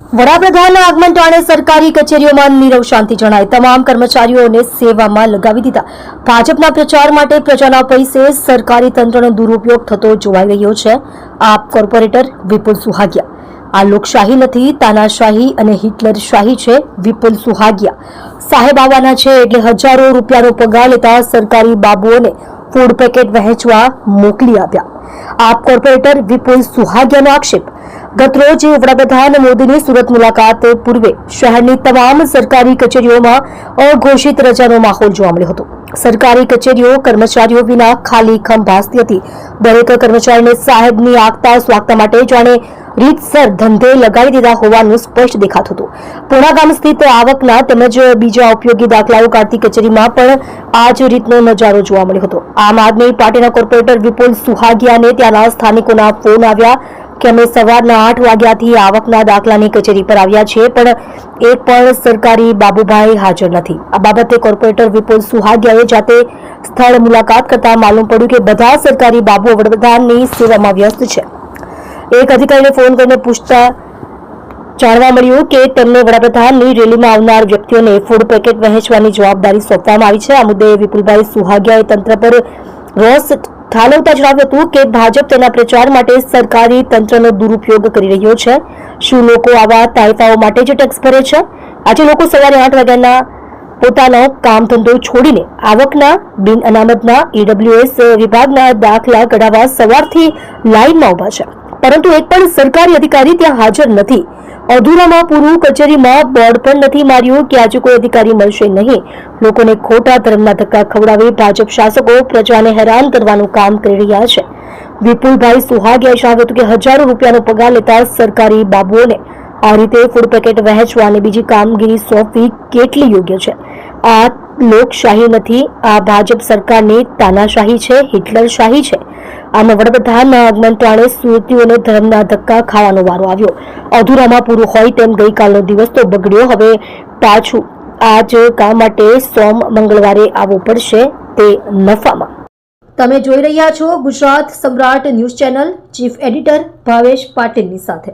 વડાપ્રધાનના આગમન ટાણે સરકારી કચેરીઓમાં નીરવ શાંતિ જણાય. તમામ કર્મચારીઓને સેવામાં લગાવી દીધા. ભાજપના પ્રચાર માટે પ્રજાના પૈસે સરકારી તંત્રનો દુરુપયોગ થતો જોવાઈ રહ્યો છે. આપ કોર્પોરેટર વિપુલ સુહાગિયા. આ લોકશાહી નથી, તાનાશાહી અને હિટલરશાહી છે. વિપુલ સુહાગિયા સાહેબ આવવાના છે એટલે હજારો રૂપિયાનો પગાર લેતા સરકારી બાબુઓને ફૂડ પેકેટ વહેંચવા મોકલી આપ્યા. આપ કોર્પોરેટર વિપુલ સુહાગિયાનો આક્ષેપ. ગતરોજ વડાપ્રધાન મોદીની સુરત મુલાકાત પૂર્વે શહેરની તમામ સરકારી કચેરીઓમાં અઘોષિત રજાનો માહોલ જોવા મળ્યો હતો. સરકારી કચેરીઓ કર્મચારીઓ વિના ખાલી ખમ ભાસતી હતી. દરેક કર્મચારીને સાહેબની આગતા સ્વાગતા માટે જાણે રીતસર ધંધે લગાડી દીધા હોવાનું સ્પષ્ટ દેખાતું હતું. પૂર્ણા ગામ સ્થિત આવકના તેમજ બીજા ઉપયોગી દાખલાઓ કાઢતી કચેરીમાં પણ આ જ રીતનો નજારો જોવા મળ્યો હતો. આમ આદમી પાર્ટીના કોર્પોરેટર વિપુલ સુહાગિયાને ત્યાંના સ્થાનિકોના ફોન આવ્યા કે અમે સવારના 8 વાગ્યાથી આવકના દાખલાની કચેરી પર આવ્યા છીએ, પણ એક પણ સરકારી બાબુભાઈ હાજર નથી. આ બાબતે કોર્પોરેટર વિપુલ સુહાગિયાએ જાતે સ્થળ મુલાકાત કરતા માલુમ પડ્યું કે બધા સરકારી બાબુઓ વડાપ્રધાનની સેવામાં વ્યસ્ત છે. એક અધિકારીને ફોન કરીને પૂછતા જાણવા મળ્યું કે તેમને વડાપ્રધાનની રેલીમાં આવનાર વ્યક્તિઓને ફૂડ પેકેટ વહેંચવાની જવાબદારી સોંપવામાં આવી છે. આ મુદ્દે વિપુલભાઈ સુહાગિયાએ તંત્ર પર રોષ ઠાલવતા જણાવ્યું હતું કે ભાજપ તેના પ્રચાર માટે સરકારી તંત્રનો દુરુપયોગ કરી રહ્યો છે. શું લોકો આવા તાઇફાઓ માટે જ ટેક્સ ભરે છે? આજે લોકો સવારે 8 વાગ્યાના પોતાનો કામ ધંધો છોડીને આવકના બિન અનામતના EWS વિભાગના દાખલા કઢાવવા સવારથી લાઇનમાં ઉભા છે, પરંતુ એક પણ સરકારી અધિકારી ત્યાં હાજર નથી. અધૂરામાં પૂરું કચેરીમાં બોર્ડ પણ નથી માર્યું કે આજે કોઈ અધિકારી મળશે નહીં. લોકોને ખોટા ધર્મના ધક્કા ખવડાવી ભાજપ શાસકો પ્રજાને હેરાન કરવાનું કામ કરી રહ્યા છે. વિપુલભાઈ સુહાગિયાએ જણાવ્યું હતું કે હજારો રૂપિયાનો પગાર લેતા સરકારી બાબુઓને આ રીતે ફૂડ પેકેટ વહેંચવા અને બીજી કામગીરી સોંપવી કેટલી યોગ્ય છે? આ લોકશાહી નથી, આ ભાજપ સરકારની તાનાશાહી છે, હિટલરશાહી છે. આમાં વડાપ્રધાનના આગમન ટાણે સુરતીઓને ધર્મના ધક્કા ખાવાનો વારો આવ્યો. અધૂરામાં પૂરું હોય તેમ ગઈકાલનો દિવસ તો બગડ્યો. હવે પાછું આ જ કામ માટે મંગળવારે આવવું પડશે, તે નફામાં. તમે જોઈ રહ્યા છો ગુજરાત સમ્રાટ news channel. Chief editor Bhavesh પાટીલની સાથે.